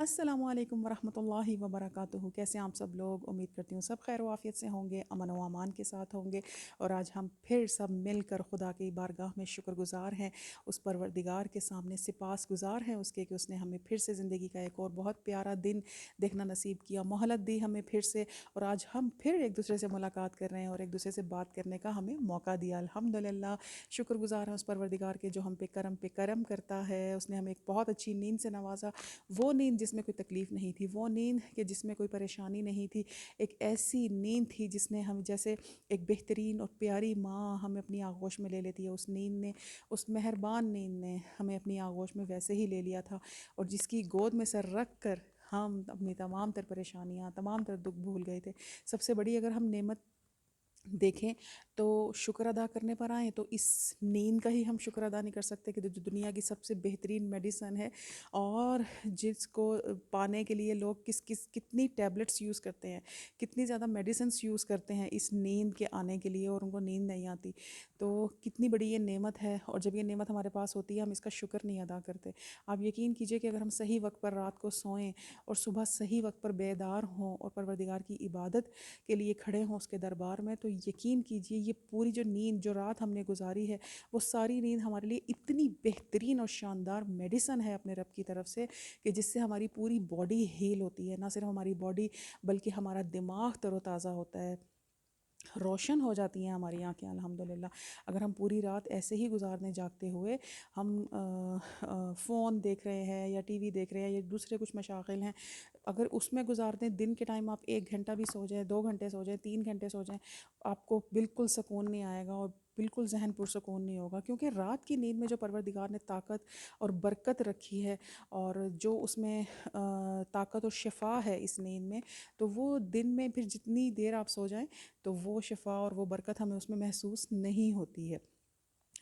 السلام علیکم ورحمۃ اللہ وبرکاتہ، کیسے ہیں آپ سب لوگ؟ امید کرتی ہوں سب خیر و عافیت سے ہوں گے، امن و امان کے ساتھ ہوں گے۔ اور آج ہم پھر سب مل کر خدا کی بارگاہ میں شکر گزار ہیں، اس پروردگار کے سامنے سپاس گزار ہیں اس کے کہ اس نے ہمیں پھر سے زندگی کا ایک اور بہت پیارا دن دیکھنا نصیب کیا، مہلت دی ہمیں پھر سے، اور آج ہم پھر ایک دوسرے سے ملاقات کر رہے ہیں اور ایک دوسرے سے بات کرنے کا ہمیں موقع دیا۔ الحمدللہ شکر گزار ہیں اس پروردگار کے جو ہم پہ کرم کرتا ہے۔ اس نے ہمیں ایک بہت اچھی نیند سے نوازا، وہ نیند جس میں کوئی تکلیف نہیں تھی، وہ نیند کہ جس میں کوئی پریشانی نہیں تھی، ایک ایسی نیند تھی جس نے ہم جیسے ایک بہترین اور پیاری ماں ہمیں اپنی آغوش میں لے لیتی ہے، اس نیند نے، اس مہربان نیند نے ہمیں اپنی آغوش میں ویسے ہی لے لیا تھا، اور جس کی گود میں سر رکھ کر ہم اپنی تمام تر پریشانیاں، تمام تر دکھ بھول گئے تھے۔ سب سے بڑی اگر ہم نعمت دیکھیں تو شکر ادا کرنے پر آئیں تو اس نیند کا ہی ہم شکر ادا نہیں کر سکتے کہ جو دنیا کی سب سے بہترین میڈیسن ہے، اور جس کو پانے کے لیے لوگ کتنی ٹیبلٹس یوز کرتے ہیں، کتنی زیادہ میڈیسنس یوز کرتے ہیں اس نیند کے آنے کے لیے، اور ان کو نیند نہیں آتی۔ تو کتنی بڑی یہ نعمت ہے، اور جب یہ نعمت ہمارے پاس ہوتی ہے ہم اس کا شکر نہیں ادا کرتے۔ آپ یقین کیجئے کہ اگر ہم صحیح وقت پر رات کو سوئیں اور صبح صحیح وقت پر بیدار ہوں اور پروردگار کی عبادت کے لیے کھڑے ہوں اس کے دربار میں، تو یقین کیجئے یہ پوری جو نیند جو رات ہم نے گزاری ہے، وہ ساری نیند ہمارے لیے اتنی بہترین اور شاندار میڈیسن ہے اپنے رب کی طرف سے، کہ جس سے ہماری پوری باڈی ہیل ہوتی ہے، نہ صرف ہماری باڈی بلکہ ہمارا دماغ تر و تازہ ہوتا ہے، روشن ہو جاتی ہیں ہماری آنکھیں الحمدللہ۔ اگر ہم پوری رات ایسے ہی گزارنے جاگتے ہوئے ہم فون دیکھ رہے ہیں یا ٹی وی دیکھ رہے ہیں یا دوسرے کچھ مشاغل ہیں، اگر اس میں گزار دیں، دن کے ٹائم آپ 1 گھنٹہ بھی سو جائیں، 2 گھنٹے سو جائیں، 3 گھنٹے سو جائیں، آپ کو بالکل سکون نہیں آئے گا اور بالکل ذہن پرسکون نہیں ہوگا، کیونکہ رات کی نیند میں جو پروردگار نے طاقت اور برکت رکھی ہے، اور جو اس میں طاقت اور شفا ہے اس نیند میں، تو وہ دن میں پھر جتنی دیر آپ سو جائیں تو وہ شفا اور وہ برکت ہمیں اس میں محسوس نہیں ہوتی ہے۔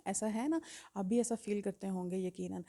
ایسا ہے نا؟ آپ بھی ایسا فیل کرتے ہوں گے یقیناً۔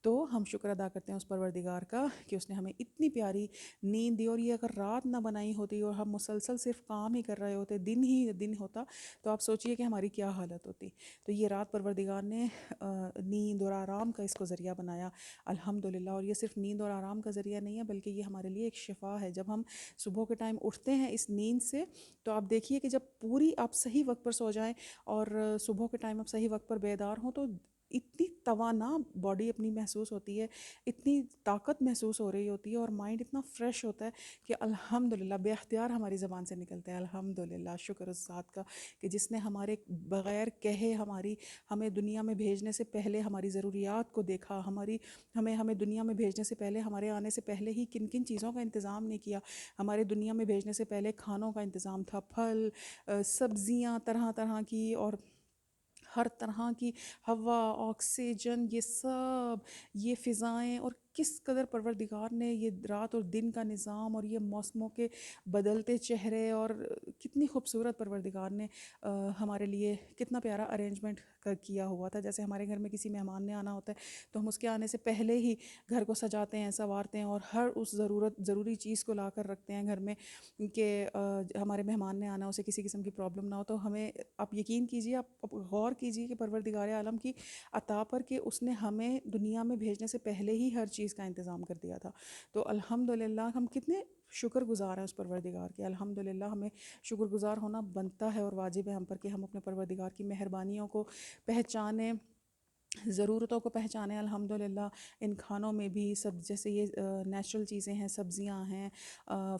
تو ہم شکر ادا کرتے ہیں اس پروردگار کا کہ اس نے ہمیں اتنی پیاری نیند دی، اور یہ اگر رات نہ بنائی ہوتی اور ہم مسلسل صرف کام ہی کر رہے ہوتے، دن ہی دن ہوتا، تو آپ سوچئے کہ ہماری کیا حالت ہوتی۔ تو یہ رات پروردگار نے نیند اور آرام کا اس کو ذریعہ بنایا الحمدللہ، اور یہ صرف نیند اور آرام کا ذریعہ نہیں ہے بلکہ یہ ہمارے لیے ایک شفا ہے۔ جب ہم صبح کے ٹائم اٹھتے ہیں اس نیند سے، تو آپ دیکھیے کہ جب پوری آپ صحیح وقت پر سو جائیں اور صبح کے ٹائم آپ صحیح وقت پر بیدار ہوں، تو اتنی توانا باڈی اپنی محسوس ہوتی ہے، اتنی طاقت محسوس ہو رہی ہوتی ہے، اور مائنڈ اتنا فریش ہوتا ہے کہ الحمدللہ بے اختیار ہماری زبان سے نکلتا ہے الحمدللہ، شکر اس ذات کا کہ جس نے ہمارے بغیر کہے ہمیں دنیا میں بھیجنے سے پہلے ہماری ضروریات کو دیکھا، ہمیں دنیا میں بھیجنے سے پہلے، ہمارے آنے سے پہلے ہی کن کن چیزوں کا انتظام نہیں کیا۔ ہمارے دنیا میں بھیجنے سے پہلے کھانوں کا انتظام تھا، پھل، سبزیاں طرح طرح کی، اور ہر طرح کی ہوا، آکسیجن، یہ سب، یہ فضائیں، اور کس قدر پروردگار نے یہ رات اور دن کا نظام اور یہ موسموں کے بدلتے چہرے، اور کتنی خوبصورت پروردگار نے ہمارے لیے کتنا پیارا ارینجمنٹ کیا ہوا تھا۔ جیسے ہمارے گھر میں کسی مہمان نے آنا ہوتا ہے تو ہم اس کے آنے سے پہلے ہی گھر کو سجاتے ہیں، سنوارتے ہیں، اور ہر اس ضروری چیز کو لا کر رکھتے ہیں گھر میں کہ ہمارے مہمان نے آنا، اسے کسی قسم کی پرابلم نہ ہو۔ تو ہمیں، آپ یقین کیجئے، آپ غور کیجئے کہ پروردگار عالم کی عطا پر کہ اس نے ہمیں دنیا میں بھیجنے سے پہلے ہی ہر چیز کا انتظام کر دیا تھا۔ تو الحمدللہ ہم کتنے شکر گزار ہیں اس پروردگار کے۔ الحمدللہ ہمیں شکر گزار ہونا بنتا ہے اور واجب ہے ہم پر کہ ہم اپنے پروردگار کی مہربانیوں کو پہچانیں، ضرورتوں کو پہچانے۔ الحمدللہ ان کھانوں میں بھی سب، جیسے یہ نیچرل چیزیں ہیں، سبزیاں ہیں،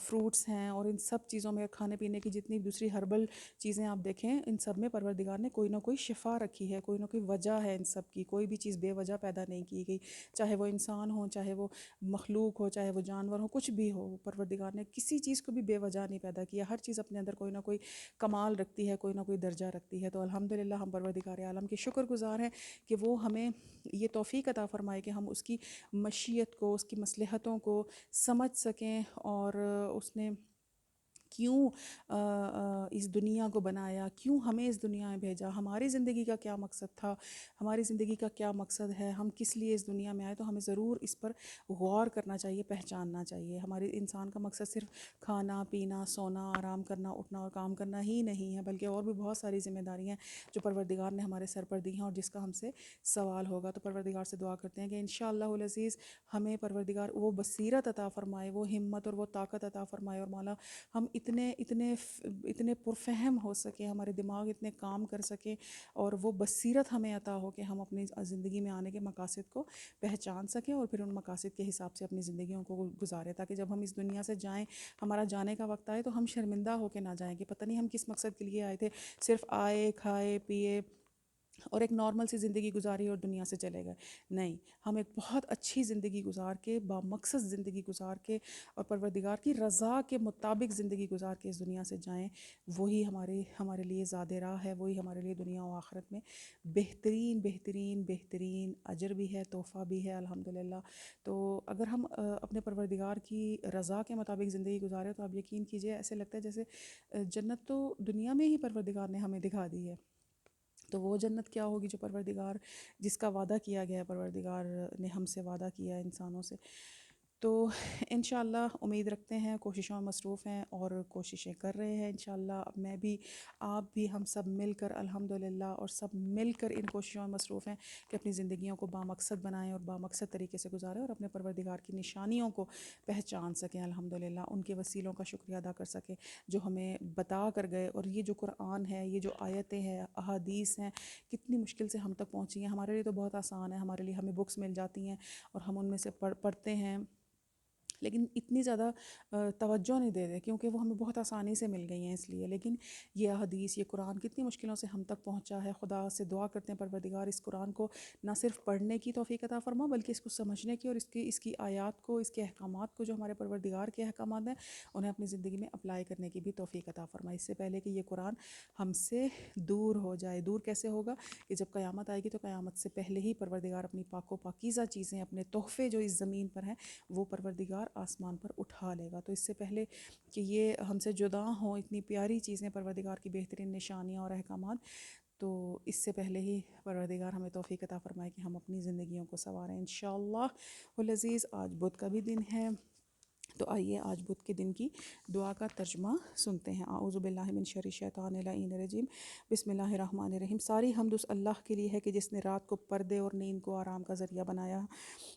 فروٹس ہیں، اور ان سب چیزوں میں کھانے پینے کی جتنی دوسری ہربل چیزیں آپ دیکھیں، ان سب میں پروردگار نے کوئی نہ کوئی شفا رکھی ہے، کوئی نہ کوئی وجہ ہے ان سب کی۔ کوئی بھی چیز بے وجہ پیدا نہیں کی گئی، چاہے وہ انسان ہو، چاہے وہ مخلوق ہو، چاہے وہ جانور ہو، کچھ بھی ہو، پروردگار نے کسی چیز کو بھی بے وجہ نہیں پیدا کیا۔ ہر چیز اپنے اندر کوئی نہ کوئی کمال رکھتی ہے، کوئی نہ کوئی درجہ رکھتی ہے۔ تو الحمدللہ ہم پروردگار عالم کے شکر گزار ہیں کہ وہ ہمیں یہ توفیق عطا فرمائے کہ ہم اس کی مشیت کو، اس کی مصلحتوں کو سمجھ سکیں، اور اس نے کیوں اس دنیا کو بنایا، کیوں ہمیں اس دنیا میں بھیجا، ہماری زندگی کا کیا مقصد تھا، ہماری زندگی کا کیا مقصد ہے، ہم کس لیے اس دنیا میں آئے. تو ہمیں ضرور اس پر غور کرنا چاہیے، پہچاننا چاہیے. ہمارے انسان کا مقصد صرف کھانا پینا، سونا، آرام کرنا، اٹھنا اور کام کرنا ہی نہیں ہے، بلکہ اور بھی بہت ساری ذمہ داریاں جو پروردگار نے ہمارے سر پر دی ہیں اور جس کا ہم سے سوال ہوگا. تو پروردگار سے دعا کرتے ہیں کہ انشاءاللہ العزیز ہمیں پروردگار وہ بصیرت عطا فرمائے، وہ ہمت اور وہ طاقت عطا فرمائے، اور مولا ہم اتنے پرفہم ہو سکیں، ہمارے دماغ اتنے کام کر سکیں، اور وہ بصیرت ہمیں عطا ہو کہ ہم اپنی زندگی میں آنے کے مقاصد کو پہچان سکیں اور پھر ان مقاصد کے حساب سے اپنی زندگیوں کو گزاریں، تاکہ جب ہم اس دنیا سے جائیں، ہمارا جانے کا وقت آئے تو ہم شرمندہ ہو کے نہ جائیں کہ پتہ نہیں ہم کس مقصد کے لیے آئے تھے، صرف آئے کھائے پیے اور ایک نارمل سی زندگی گزاری اور دنیا سے چلے گئے. نہیں، ہم ایک بہت اچھی زندگی گزار کے، بامقصد زندگی گزار کے اور پروردگار کی رضا کے مطابق زندگی گزار کے اس دنیا سے جائیں. وہی ہمارے لیے زیادہ راہ ہے، وہی ہمارے لیے دنیا و آخرت میں بہترین بہترین بہترین اجر بھی ہے، تحفہ بھی ہے الحمدللہ. تو اگر ہم اپنے پروردگار کی رضا کے مطابق زندگی گزارے تو آپ یقین کیجئے ایسے لگتا ہے جیسے جنت تو دنیا میں ہی پروردگار نے ہمیں دکھا دی ہے. تو وہ جنت کیا ہوگی جو پروردگار، جس کا وعدہ کیا گیا ہے، پروردگار نے ہم سے وعدہ کیا ہے انسانوں سے. تو انشاءاللہ امید رکھتے ہیں، کوششوں میں مصروف ہیں اور کوششیں کر رہے ہیں انشاءاللہ. میں بھی، آپ بھی، ہم سب مل کر الحمدللہ اور سب مل کر ان کوششوں میں مصروف ہیں کہ اپنی زندگیوں کو بامقصد بنائیں اور بامقصد طریقے سے گزاریں اور اپنے پروردگار کی نشانیوں کو پہچان سکیں الحمدللہ، ان کے وسیلوں کا شکریہ ادا کر سکیں جو ہمیں بتا کر گئے. اور یہ جو قرآن ہے، یہ جو آیتیں ہیں، احادیث ہیں، کتنی مشکل سے ہم تک پہنچی ہیں. ہمارے لیے تو بہت آسان ہے، ہمارے لیے ہمیں بکس مل جاتی ہیں اور ہم ان میں سے پڑھتے ہیں، لیکن اتنی زیادہ توجہ نہیں دے کیونکہ وہ ہمیں بہت آسانی سے مل گئی ہیں اس لیے. لیکن یہ حدیث، یہ قرآن کتنی مشکلوں سے ہم تک پہنچا ہے. خدا سے دعا کرتے ہیں پروردگار اس قرآن کو نہ صرف پڑھنے کی توفیق عطا فرما، بلکہ اس کو سمجھنے کی اور اس کی آیات کو، اس کے احکامات کو، جو ہمارے پروردگار کے احکامات ہیں، انہیں اپنی زندگی میں اپلائی کرنے کی بھی توفیق عطا فرما. اس سے پہلے کہ یہ قرآن ہم سے دور ہو جائے. دور کیسے ہوگا؟ کہ جب قیامت آئے گی تو قیامت سے پہلے ہی پروردگار اپنی پاک و پاکیزہ چیزیں، اپنے تحفے جو اس زمین پر ہیں، وہ پروردگار آسمان پر اٹھا لے گا. تو اس سے پہلے کہ یہ ہم سے جدا ہوں اتنی پیاری چیزیں، پروردگار کی بہترین نشانیاں اور احکامات، تو اس سے پہلے ہی پروردگار ہمیں توفیق عطا فرمائے کہ ہم اپنی زندگیوں کو سنواریں انشاءاللہ العزیز. آج بدھ کا بھی دن ہے، تو آئیے آج بدھ کے دن کی دعا کا ترجمہ سنتے ہیں. اعوذ باللہ من شر الشیطان اللعین الرجیم، بسم اللہ الرحمن الرحیم. ساری حمد اس اللہ کے لیے ہے کہ جس نے رات کو پردے اور نیند کو آرام کا ذریعہ بنایا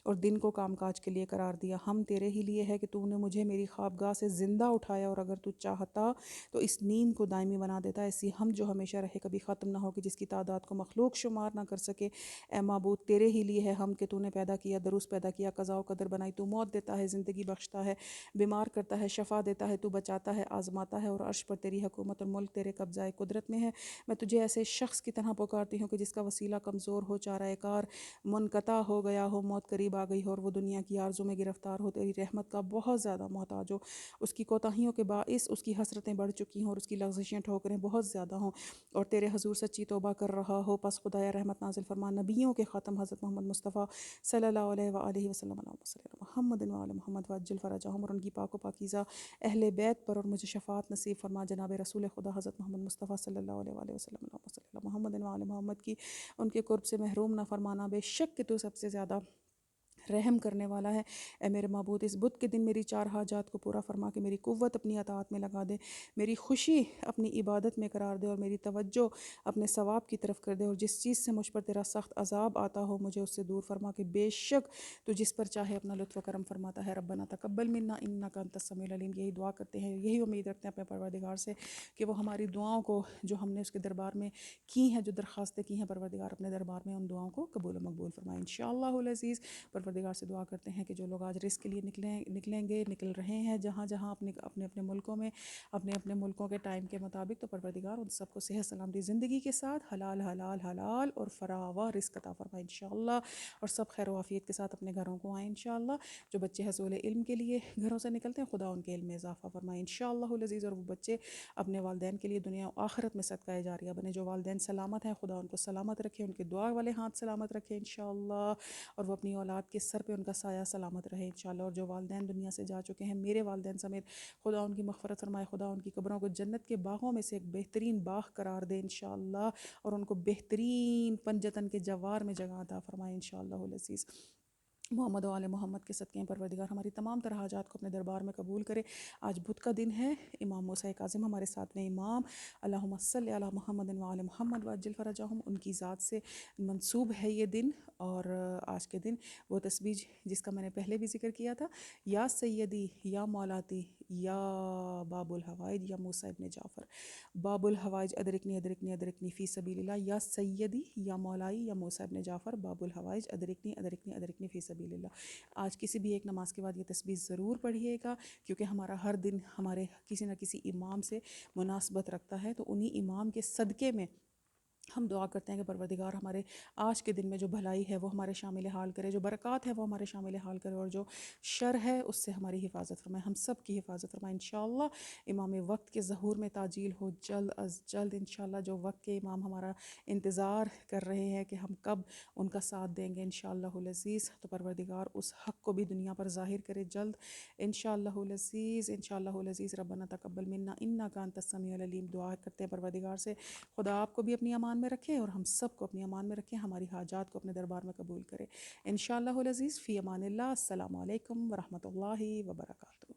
اور دن کو کام کاج کے لیے قرار دیا. ہم تیرے ہی لیے ہے کہ تو نے مجھے میری خوابگاہ سے زندہ اٹھایا، اور اگر تو چاہتا تو اس نیند کو دائمی بنا دیتا. ایسی ہم جو ہمیشہ رہے، کبھی ختم نہ ہو، کہ جس کی تعداد کو مخلوق شمار نہ کر سکے. اے معبود، تیرے ہی لیے ہے ہم کہ تو نے پیدا کیا، درست پیدا کیا، قضا و قدر بنائی. تو موت دیتا ہے، زندگی بخشتا ہے، بیمار کرتا ہے، شفا دیتا ہے، تو بچاتا ہے، آزماتا ہے، اور عرش پر تیری حکومت اور ملک تیرے قبضۂ قدرت میں ہے. میں تجھے ایسے شخص کی طرح پکارتی ہوں کہ جس کا وسیلہ کمزور ہو، چارہ کار منقطع ہو گیا ہو، موت قریب آ گئی ہو اور وہ دنیا کی آرزوں میں گرفتار ہو. تیری رحمت کا بہت زیادہ محتاج ہو، اس کی کوتاہیوں کے باعث اس کی حسرتیں بڑھ چکی ہوں اور اس کی لغزشیں، ٹھوکریں بہت زیادہ ہوں، اور تیرے حضور سچی توبہ کر رہا ہو. پس خدایا رحمت نازل فرما نبیوں کے خاتم حضرت محمد مصطفیٰ صلی اللہ علیہ وآلہ وسلم، محمد وآل محمد وعجل فرجہم، اور ان کی پاک و پاکیزہ اہل بیت پر، اور مجھے شفاعت نصیب فرما جناب رسول خدا حضرت محمد مصطفیٰ صلی اللہ علیہ وآلہ وسلم، محمد وآل محمد کی ان کے قرب سے محروم نہ فرمانا. بے شک کہ تو سب سے زیادہ رحم کرنے والا ہے. اے میرے معبود، اس بدھ کے دن میری 4 حاجات کو پورا فرما کے میری قوت اپنی اطاعت میں لگا دے، میری خوشی اپنی عبادت میں قرار دے، اور میری توجہ اپنے ثواب کی طرف کر دے. اور جس چیز سے مجھ پر تیرا سخت عذاب آتا ہو، مجھے اس سے دور فرما کہ بے شک تو جس پر چاہے اپنا لطف و کرم فرماتا ہے. ربنا تقبل منا انک انت السمیع العلیم. یہی دعا کرتے ہیں، یہی امید رکھتے ہیں اپنے پروردگار سے کہ وہ ہماری دعاؤں کو جو ہم نے اس کے دربار میں کی ہیں، جو درخواستیں کی ہیں، پروردگار اپنے دربار میں ان دعاؤں کو قبول و مقبول فرمائے انشاءاللہ العزیز. پروردگار سے دعا کرتے ہیں کہ جو لوگ آج رزق کے لیے نکلیں گے، نکل رہے ہیں جہاں جہاں اپنے ملکوں میں، اپنے ملکوں کے ٹائم کے مطابق، تو پروردگار ان سب کو صحت سلامتی زندگی کے ساتھ حلال حلال حلال اور فراوا رزق عطا فرمائے انشاءاللہ، اور سب خیر و عافیت کے ساتھ اپنے گھروں کو آئیں انشاءاللہ. جو بچے حصول علم کے لیے گھروں سے نکلتے ہیں، خدا ان کے علم میں اضافہ فرمائے انشاءاللہ العزیز. اور وہ بچے اپنے والدین کے لیے دنیا و آخرت میں صدقہ جاریہ بنے. جو والدین سلامت ہیں، خدا ان کو سلامت رکھے، ان کے دعا والے ہاتھ سلامت رکھے انشاءاللہ، اور وہ اپنی اولاد کے سر پہ ان کا سایہ سلامت رہے انشاءاللہ، اور جو والدین دنیا سے جا چکے ہیں میرے والدین سمیت، خدا ان کی مغفرت فرمائے، خدا ان کی قبروں کو جنت کے باغوں میں سے ایک بہترین باغ قرار دے انشاءاللہ، اور ان کو بہترین پنجتن کے جوار میں جگہ عطا فرمائے انشاءاللہ العزیز۔ محمد و آل محمد کے صدقے میں پروردگار ہماری تمام طرح حاجات کو اپنے دربار میں قبول کرے۔ آج بدھ کا دن ہے، امام موسیٰ کاظم ہمارے ساتویں امام، اللہم صلی علی محمد و آل محمد وعجل فرجہم، ان کی ذات سے منسوب ہے یہ دن۔ اور آج کے دن وہ تسبیح جس کا میں نے پہلے بھی ذکر کیا تھا، یا سیدی یا مولاتی یا باب الحوائج یا موسیٰ ابن جعفر، باب الحوائج ادرکنی ادرکنی ادرکنی فی سبیل اللہ، یا سیدی یا مولائی یا موسیٰ ابن جعفر، باب الحوائج ادرکنی ادرکنی ادرکنی فی سبیل اللہ۔ آج کسی بھی ایک نماز کے بعد یہ تسبیح ضرور پڑھیے گا، کیونکہ ہمارا ہر دن ہمارے کسی نہ کسی امام سے مناسبت رکھتا ہے، تو انہی امام کے صدقے میں ہم دعا کرتے ہیں کہ پروردگار ہمارے آج کے دن میں جو بھلائی ہے وہ ہمارے شامل حال کرے، جو برکات ہے وہ ہمارے شامل حال کرے، اور جو شر ہے اس سے ہماری حفاظت فرمائے، ہم سب کی حفاظت فرمائے انشاءاللہ۔ امام وقت کے ظہور میں تعجیل ہو جلد از جلد انشاءاللہ، جو وقت کے امام ہمارا انتظار کر رہے ہیں کہ ہم کب ان کا ساتھ دیں گے انشاءاللہ العزیز، تو پروردگار اس حق کو بھی دنیا پر ظاہر کرے جلد انشاءاللہ العزیز، انشاءاللہ العزیز۔ ربنا تقبل منا انک انت السمیع العلیم، دعا کرتے ہیں پروردگار سے خدا آپ کو بھی اپنی امان میں رکھے اور ہم سب کو اپنی امان میں رکھے، ہماری حاجات کو اپنے دربار میں قبول کرے انشاءاللہ العزیز۔ فی امان اللہ، السلام علیکم ورحمۃ اللہ وبرکاتہ۔